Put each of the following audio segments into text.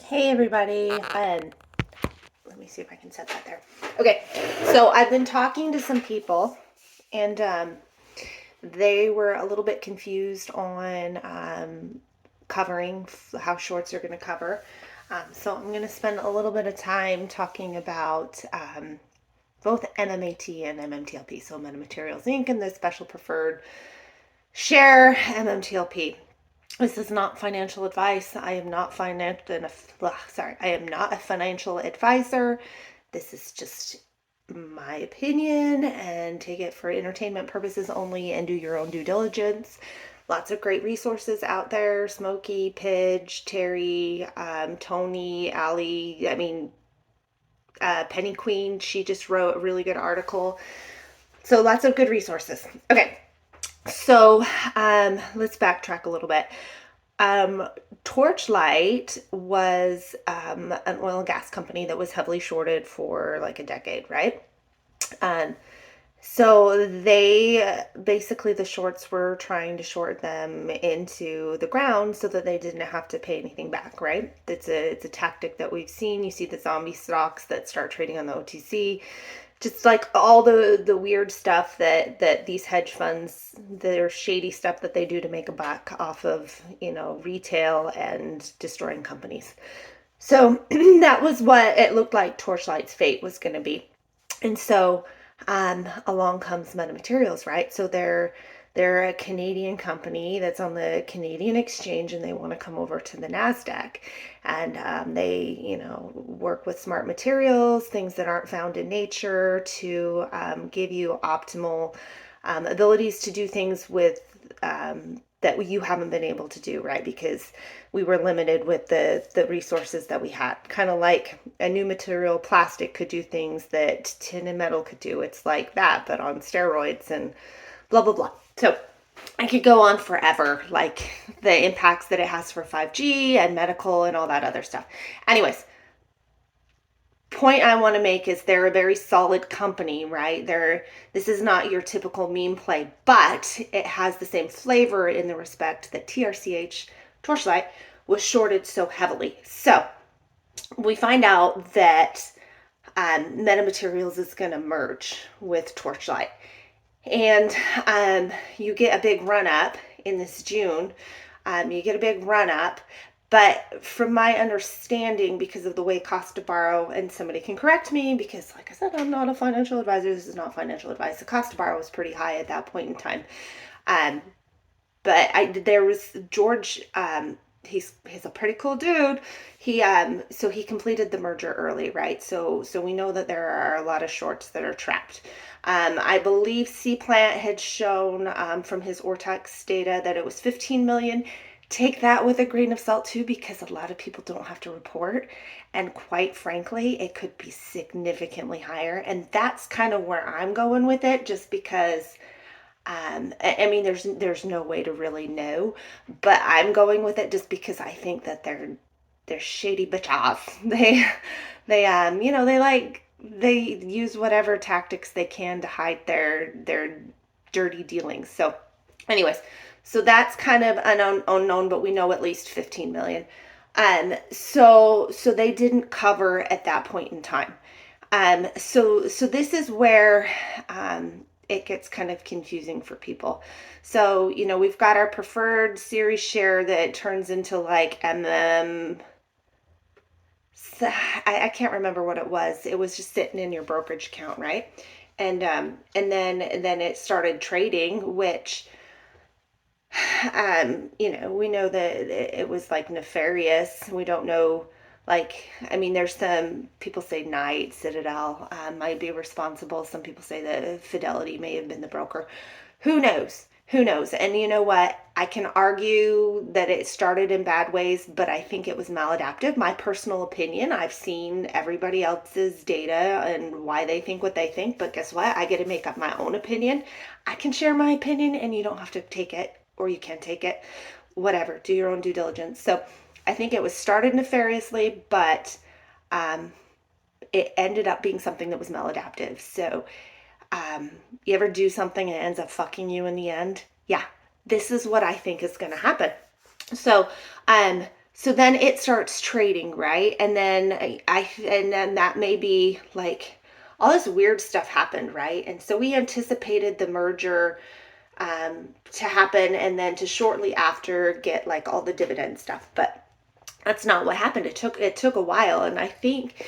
Hey everybody, let me see if I can set that there. Okay, so I've been talking to some people, and they were a little bit confused on covering how shorts are going to cover. So I'm going to spend a little bit of time talking about both MMAT and MMTLP, so Metamaterials Inc. and the Special Preferred Share MMTLP. This is not financial advice. I am not I am not a financial advisor. This is just my opinion, and take it for entertainment purposes only and do your own due diligence. Lots of great resources out there. Smokey, Pidge, Terry, Tony, Allie, Penny Queen. She just wrote a really good article. So lots of good resources. Okay, so let's backtrack a little bit. Torchlight was an oil and gas company that was heavily shorted for like a decade, right? Um, so they basically, the shorts were trying to short them into the ground so that they didn't have to pay anything back, right? It's a tactic that we've seen. You see the zombie stocks that start trading on the OTC, just like all the weird stuff that these hedge funds, their shady stuff that they do to make a buck off of, retail and destroying companies. So that was what it looked like Torchlight's fate was going to be. And so along comes Metamaterials, right? So they're a Canadian company that's on the Canadian exchange, and they want to come over to the NASDAQ. And they, work with smart materials, things that aren't found in nature, to give you optimal abilities to do things with that you haven't been able to do, right? Because we were limited with the resources that we had. Kind of like a new material, plastic could do things that tin and metal could do. It's like that, but on steroids and blah, blah, blah. So I could go on forever, like the impacts that it has for 5G and medical and all that other stuff. Anyways, point I want to make is they're a very solid company, right? This is not your typical meme play, but it has the same flavor in the respect that TRCH, Torchlight, was shorted so heavily. So we find out that Metamaterials is going to merge with Torchlight. And you get a big run up in this June. You get a big run up. But from my understanding, because of the way cost to borrow, and somebody can correct me because, like I said, I'm not a financial advisor. This is not financial advice. The cost to borrow was pretty high at that point in time. Um, but there was George. He's a pretty cool dude. So he completed the merger early, right? So we know that there are a lot of shorts that are trapped. I believe C Plant had shown from his Ortex data that it was 15 million. Take that with a grain of salt too, because a lot of people don't have to report, and quite frankly, it could be significantly higher. And that's kind of where I'm going with it, just because there's no way to really know, but I'm going with it just because I think that they're shady bitches. They use whatever tactics they can to hide their dirty dealings. So, anyways, so that's kind of an unknown, but we know at least 15 million. So they didn't cover at that point in time. So this is where it gets kind of confusing for people. So, we've got our preferred series share that turns into like I can't remember what it was. It was just sitting in your brokerage account, right? And then it started trading, which we know that it was like nefarious. We don't know, there's some people say Knight, Citadel might be responsible. Some people say that Fidelity may have been the broker. Who knows? Who knows? And you know what? I can argue that it started in bad ways, but I think it was maladaptive. My personal opinion, I've seen everybody else's data and why they think what they think, but guess what? I get to make up my own opinion. I can share my opinion, and you don't have to take it, or you can take it. Whatever. Do your own due diligence. So I think it was started nefariously, but it ended up being something that was maladaptive. So you ever do something and it ends up fucking you in the end? Yeah, this is what I think is going to happen. So So then it starts trading, right? And then that may be like all this weird stuff happened, right? And so we anticipated the merger to happen and then to shortly after get like all the dividend stuff. But that's not what happened. It took a while, and I think,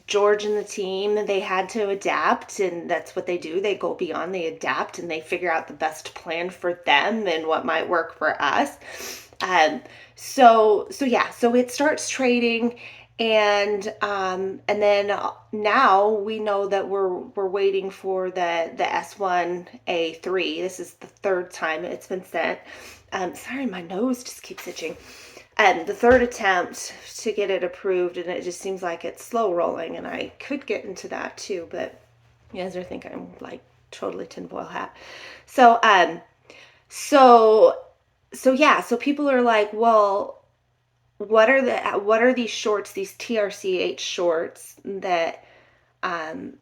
George and the team, they had to adapt, and that's what they do. They go beyond, they adapt, and they figure out the best plan for them and what might work for us. Um, so it starts trading, and then now we know that we're waiting for the S1A3. This is the third time it's been sent. Sorry, my nose just keeps itching. And the third attempt to get it approved, and it just seems like it's slow rolling, and I could get into that too, but you guys are thinking I'm like totally tinfoil hat. So so yeah, so people are like, well, what are these shorts, these TRCH shorts um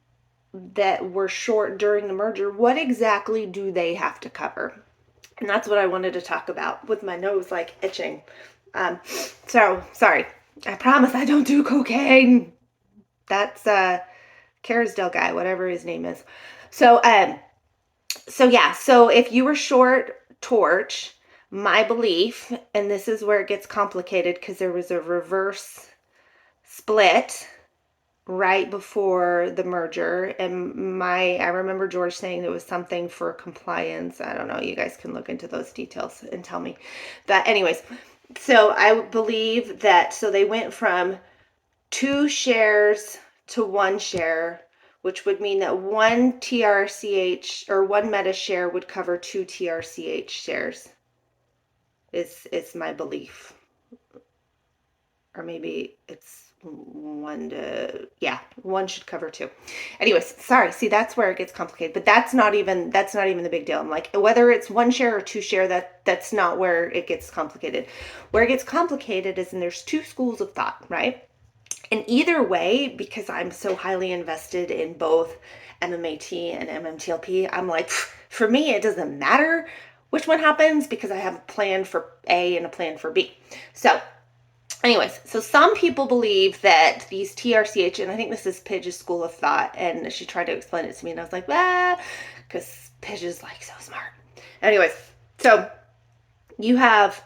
that were short during the merger? What exactly do they have to cover? And that's what I wanted to talk about with my nose like itching. So sorry. I promise I don't do cocaine. That's Carisdale guy, whatever his name is. So yeah, so if you were short torch, my belief, and this is where it gets complicated because there was a reverse split right before the merger, and I remember George saying there was something for compliance. I don't know, you guys can look into those details and tell me. But anyways, so I believe that, so they went from 2 shares to 1 share, which would mean that 1 TRCH or 1 meta share would cover 2 TRCH shares. Is my belief. Or maybe it's 1 should cover 2. Anyways, sorry. See, that's where it gets complicated. But that's not even the big deal. I'm like, whether it's 1 share or 2 share, that's not where it gets complicated. Where it gets complicated is, and there's 2 schools of thought, right? And either way, because I'm so highly invested in both MMAT and MMTLP, I'm like, for me, it doesn't matter which one happens because I have a plan for A and a plan for B. So anyways, so some people believe that these TRCH, and I think this is Pidge's school of thought, and she tried to explain it to me, and I was like, because Pidge is like so smart. Anyways, so you have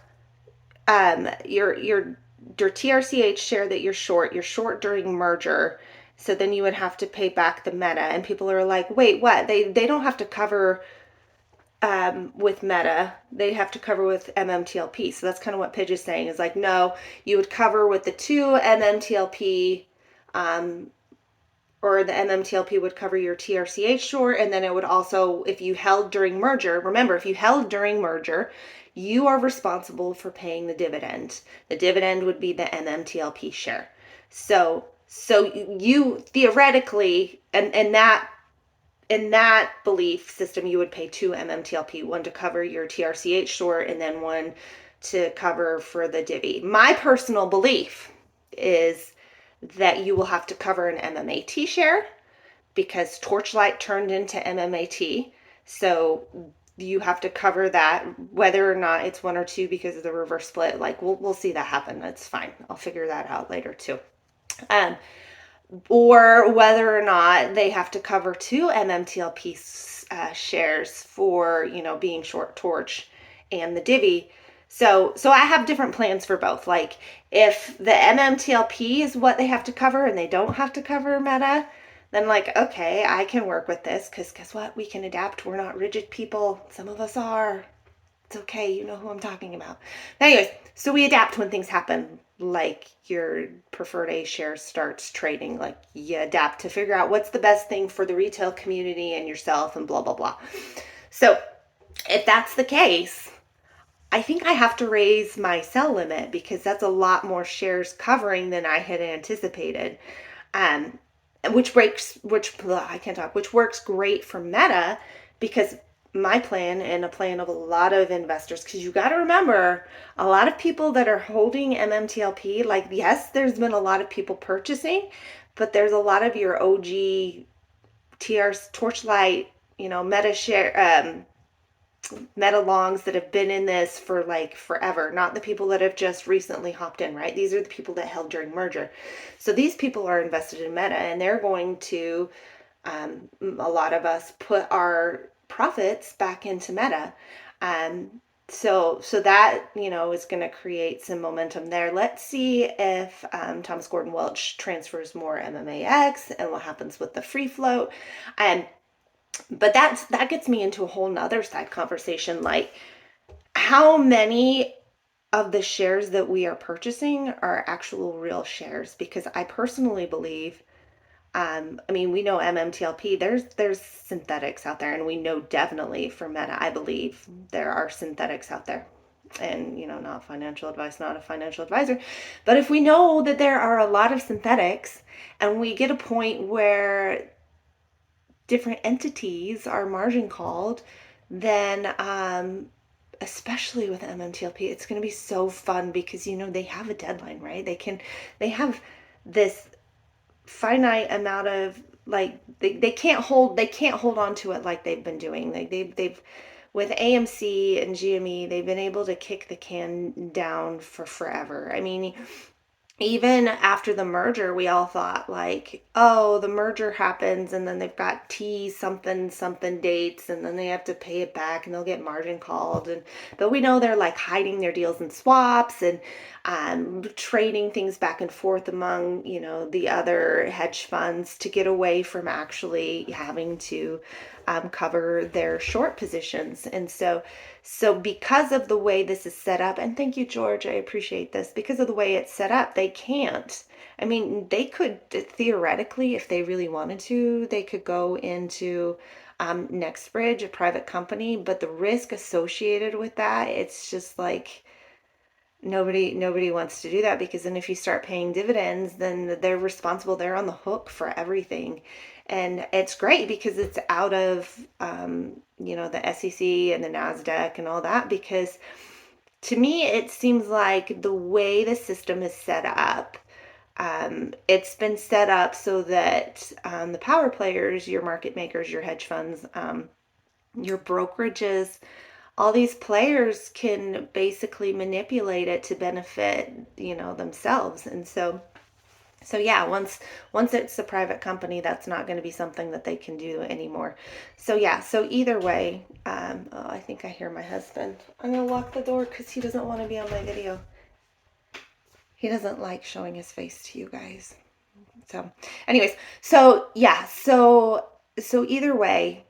your TRCH share that you're short during merger, so then you would have to pay back the meta, and people are like, wait, what? They don't have to cover with meta, they have to cover with MMTLP. So that's kind of what Pidge is saying, is like, no, you would cover with the 2 MMTLP, or the MMTLP would cover your TRCH short, and then it would also, if you held during merger, remember, if you held during merger, you are responsible for paying the dividend. The dividend would be the MMTLP share. So you theoretically, and that in that belief system, you would pay 2 MMTLP, 1 to cover your TRCH short and then 1 to cover for the divvy. My personal belief is that you will have to cover an MMAT share because Torchlight turned into MMAT. So you have to cover that, whether or not it's 1 or 2 because of the reverse split. Like we'll see that happen. That's fine. I'll figure that out later too. Or whether or not they have to cover 2 MMTLP shares for, being short torch and the divvy. So I have different plans for both. Like if the MMTLP is what they have to cover and they don't have to cover meta, then like, okay, I can work with this because guess what? We can adapt. We're not rigid people. Some of us are. It's okay. You know who I'm talking about. But anyways, so we adapt when things happen, like your preferred A share starts trading. Like you adapt to figure out what's the best thing for the retail community and yourself and blah, blah, blah. So if that's the case, I think I have to raise my sell limit because that's a lot more shares covering than I had anticipated. Which works great for meta because my plan and a plan of a lot of investors, because you got to remember, a lot of people that are holding MMTLP, like, yes, there's been a lot of people purchasing, but there's a lot of your OG TR Torchlight, meta share, Meta longs that have been in this for like forever, not the people that have just recently hopped in, right? These are the people that held during merger. So these people are invested in Meta, and they're going to, a lot of us put our profits back into Meta. Um, so that, is going to create some momentum there. Let's see if Thomas Gordon Welch transfers more MMAX and what happens with the free float. And but that gets me into a whole nother side conversation, like how many of the shares that we are purchasing are actual real shares, because I personally believe, I mean, we know MMTLP, there's synthetics out there, and we know definitely for Meta, I believe there are synthetics out there. And, not financial advice, not a financial advisor, but if we know that there are a lot of synthetics, and we get a point where different entities are margin called, then especially with MMTLP, it's going to be so fun because they have a deadline, right? They have this finite amount of, like, they can't hold on to it like they've been doing. Like they've with AMC and GME, they've been able to kick the can down for forever. I mean, even after the merger, we all thought like, oh, the merger happens and then they've got T something something dates, and then they have to pay it back and they'll get margin called. And but we know they're like hiding their deals and swaps, and trading things back and forth among the other hedge funds to get away from actually having to cover their short positions. And so because of the way this is set up, and thank you, George, I appreciate this, because of the way it's set up, they can't. I mean, they could theoretically, if they really wanted to, they could go into NextBridge, a private company, but the risk associated with that, it's just like nobody wants to do that, because then if you start paying dividends, then they're responsible, they're on the hook for everything. And it's great because it's out of the SEC and the NASDAQ and all that, because to me it seems like the way the system is set up, it's been set up so that the power players, your market makers, your hedge funds, your brokerages, all these players can basically manipulate it to benefit themselves. And so yeah, once it's a private company, that's not going to be something that they can do anymore. So yeah, so either way, oh, I think I hear my husband. I'm gonna lock the door because he doesn't want to be on my video. He doesn't like showing his face to you guys. So anyways, so yeah, so either way,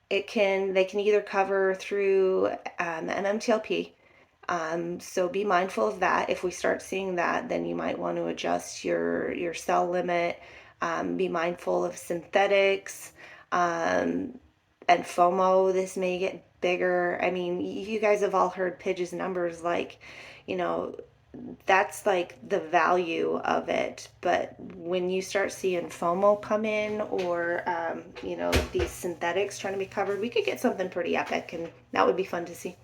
they can either cover through MMTLP. So be mindful of that. If we start seeing that, then you might want to adjust your sell limit. Be mindful of synthetics, and FOMO. This may get bigger. I mean, you guys have all heard Pidge's numbers, like, you know, that's like the value of it. But when you start seeing FOMO come in, or these synthetics trying to be covered, we could get something pretty epic, and that would be fun to see.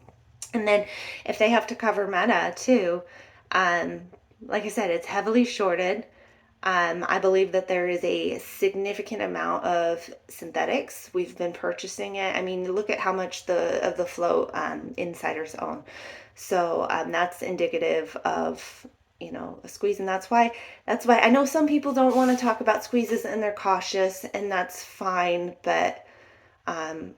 And then if they have to cover Meta too, um, like I said, it's heavily shorted. I believe that there is a significant amount of synthetics. We've been purchasing it. I mean, look at how much of the float insiders own. So that's indicative of a squeeze, and that's why I know some people don't want to talk about squeezes and they're cautious, and that's fine. But um,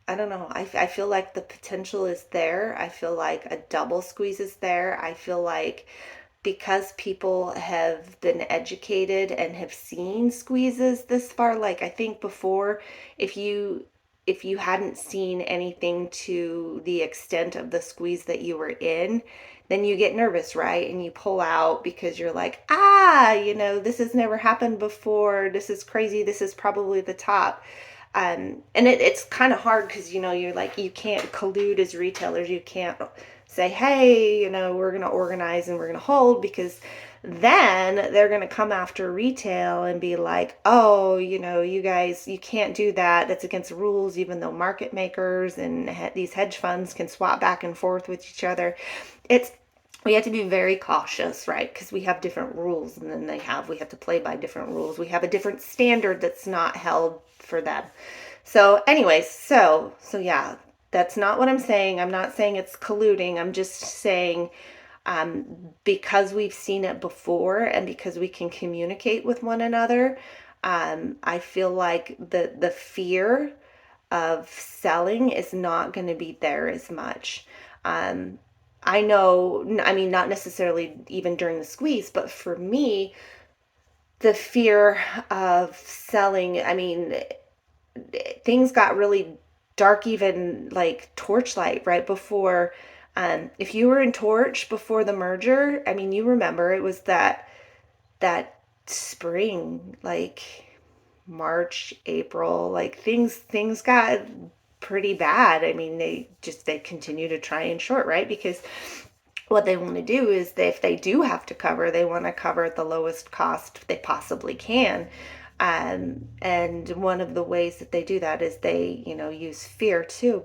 I don't know. I feel like the potential is there. I feel like a double squeeze is there. I feel like because people have been educated and have seen squeezes this far, like I think before, if you hadn't seen anything to the extent of the squeeze that you were in, then you get nervous, right? And you pull out because you're like, this has never happened before. This is crazy. This is probably the top. And it's kind of hard because, you're like, you can't collude as retailers. You can't say, hey, we're going to organize and we're going to hold, because then they're going to come after retail and be like, oh, you guys, you can't do that. That's against the rules, even though market makers and these hedge funds can swap back and forth with each other. We have to be very cautious, right? Because we have different rules, and then we have to play by different rules. We have a different standard that's not held for them. So anyways, so yeah, That's not what I'm saying. I'm not saying it's colluding. I'm just saying because we've seen it before and because we can communicate with one another, I feel like the fear of selling is not going to be there as much. Um, I know, I mean, not necessarily even during the squeeze, but for me, the fear of selling, I mean, things got really dark, even like Torchlight right before. If you were in Torch before the merger, I mean, you remember it was that spring, like March, April, like things got pretty bad. I mean, they continue to try and short, right? Because what they want to do is if they do have to cover, they want to cover at the lowest cost they possibly can. And one of the ways that they do that is they, use fear too.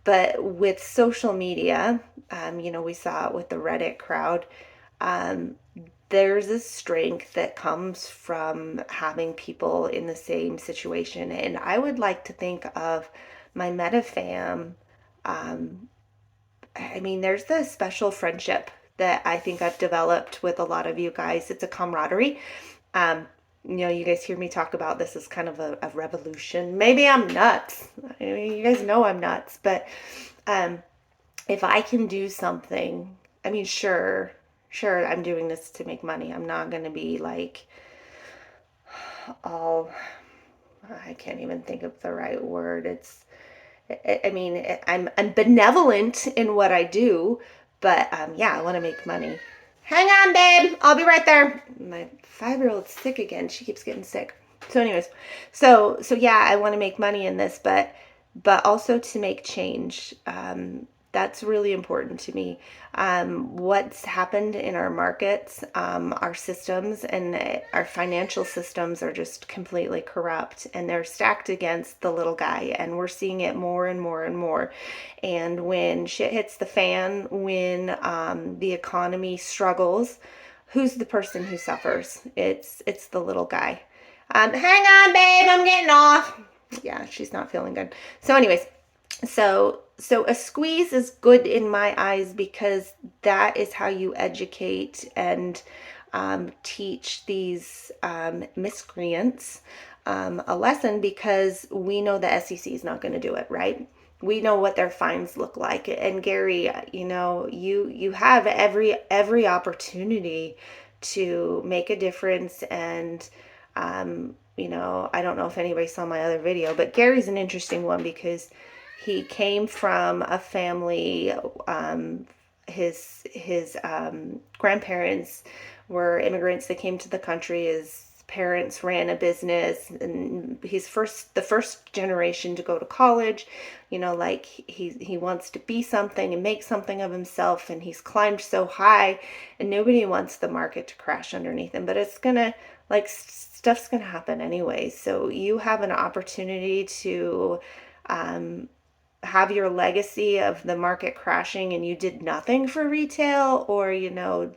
But with social media, we saw it with the Reddit crowd. Um, there's a strength that comes from having people in the same situation. And I would like to think of my metafam. Um, I mean, there's this special friendship that I think I've developed with a lot of you guys. It's a camaraderie. Um, you guys hear me talk about this as kind of a revolution. Maybe I'm nuts. I mean, you guys know I'm nuts, but um, if I can do something, I mean, sure, I'm doing this to make money. I'm not going to be like all, I can't even think of the right word. I mean, I'm benevolent in what I do, but yeah, I want to make money. Hang on, babe. I'll be right there. My 5-year-old's sick again. She keeps getting sick. So, anyways, so yeah, I want to make money in this, but also to make change. That's really important to me. What's happened in our markets, our systems, and our financial systems are just completely corrupt, and they're stacked against the little guy, and we're seeing it more and more and more. And when shit hits the fan, when the economy struggles, who's the person who suffers? It's the little guy. Hang on, babe, I'm getting off. Yeah, she's not feeling good. So, anyways, so a squeeze is good in my eyes because that is how you educate and teach these miscreants a lesson, because we know the SEC is not going to do it, right? We know what their fines look like. And Gary, you have every opportunity to make a difference. And I don't know if anybody saw my other video, but Gary's an interesting one because he came from a family. His grandparents were immigrants that came to the country. His parents ran a business, and he's the first generation to go to college. Like he wants to be something and make something of himself, and he's climbed so high, and nobody wants the market to crash underneath him. But it's gonna, like, stuff's gonna happen anyway. So you have an opportunity to have your legacy of the market crashing and you did nothing for retail, or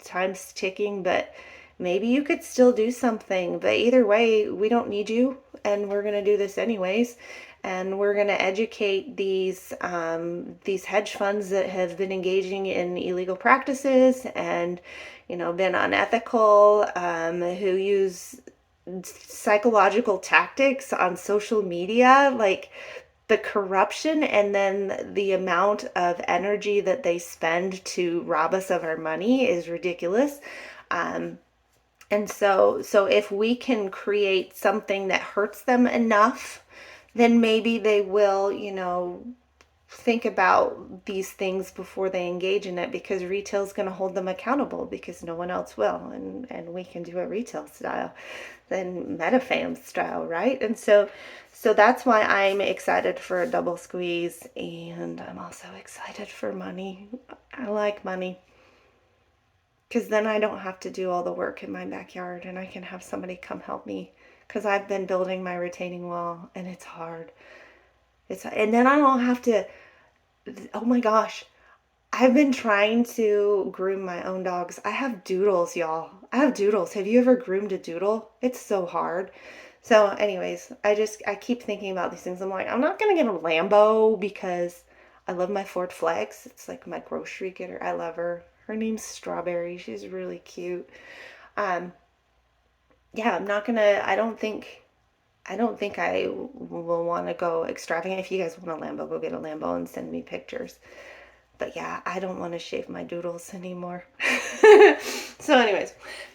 time's ticking, but maybe you could still do something. But either way, we don't need you, and we're going to do this anyways. And we're going to educate these hedge funds that have been engaging in illegal practices and been unethical, who use psychological tactics on social media, like the corruption, and then the amount of energy that they spend to rob us of our money is ridiculous. And so if we can create something that hurts them enough, then maybe they will, think about these things before they engage in it, because retail is going to hold them accountable, because no one else will. And we can do it retail style than metafam style, right? And so that's why I'm excited for a double squeeze, and I'm also excited for money. I like money, because then I don't have to do all the work in my backyard, and I can have somebody come help me, because I've been building my retaining wall and it's hard. And then I don't have to. Oh my gosh, I've been trying to groom my own dogs. I have doodles, y'all. I have doodles. Have you ever groomed a doodle? It's so hard. So, anyways, I keep thinking about these things. I'm like, I'm not gonna get a Lambo because I love my Ford Flex. It's like my grocery getter. I love her. Her name's Strawberry. She's really cute. Um, yeah, I'm not gonna. I don't think I will want to go extravagant. If you guys want a Lambo, go get a Lambo and send me pictures. But yeah, I don't want to shave my doodles anymore. So, anyways,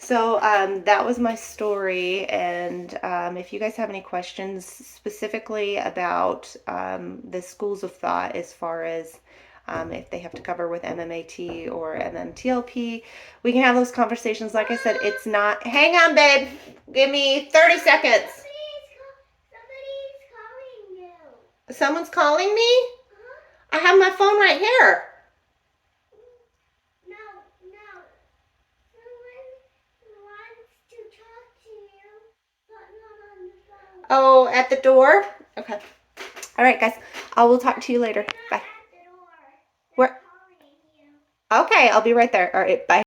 that was my story. And if you guys have any questions specifically about the schools of thought, as far as if they have to cover with MMAT or MMTLP, we can have those conversations. Like I said, it's not. Hang on, babe. Give me 30 seconds. Somebody's calling you. Someone's calling me? I have my phone right here. No. Someone wants to talk to you, but not on the phone. Oh, at the door? Okay. All right, guys. I will talk to you later. Bye. At the door. Where? Calling you. Okay, I'll be right there. All right, bye.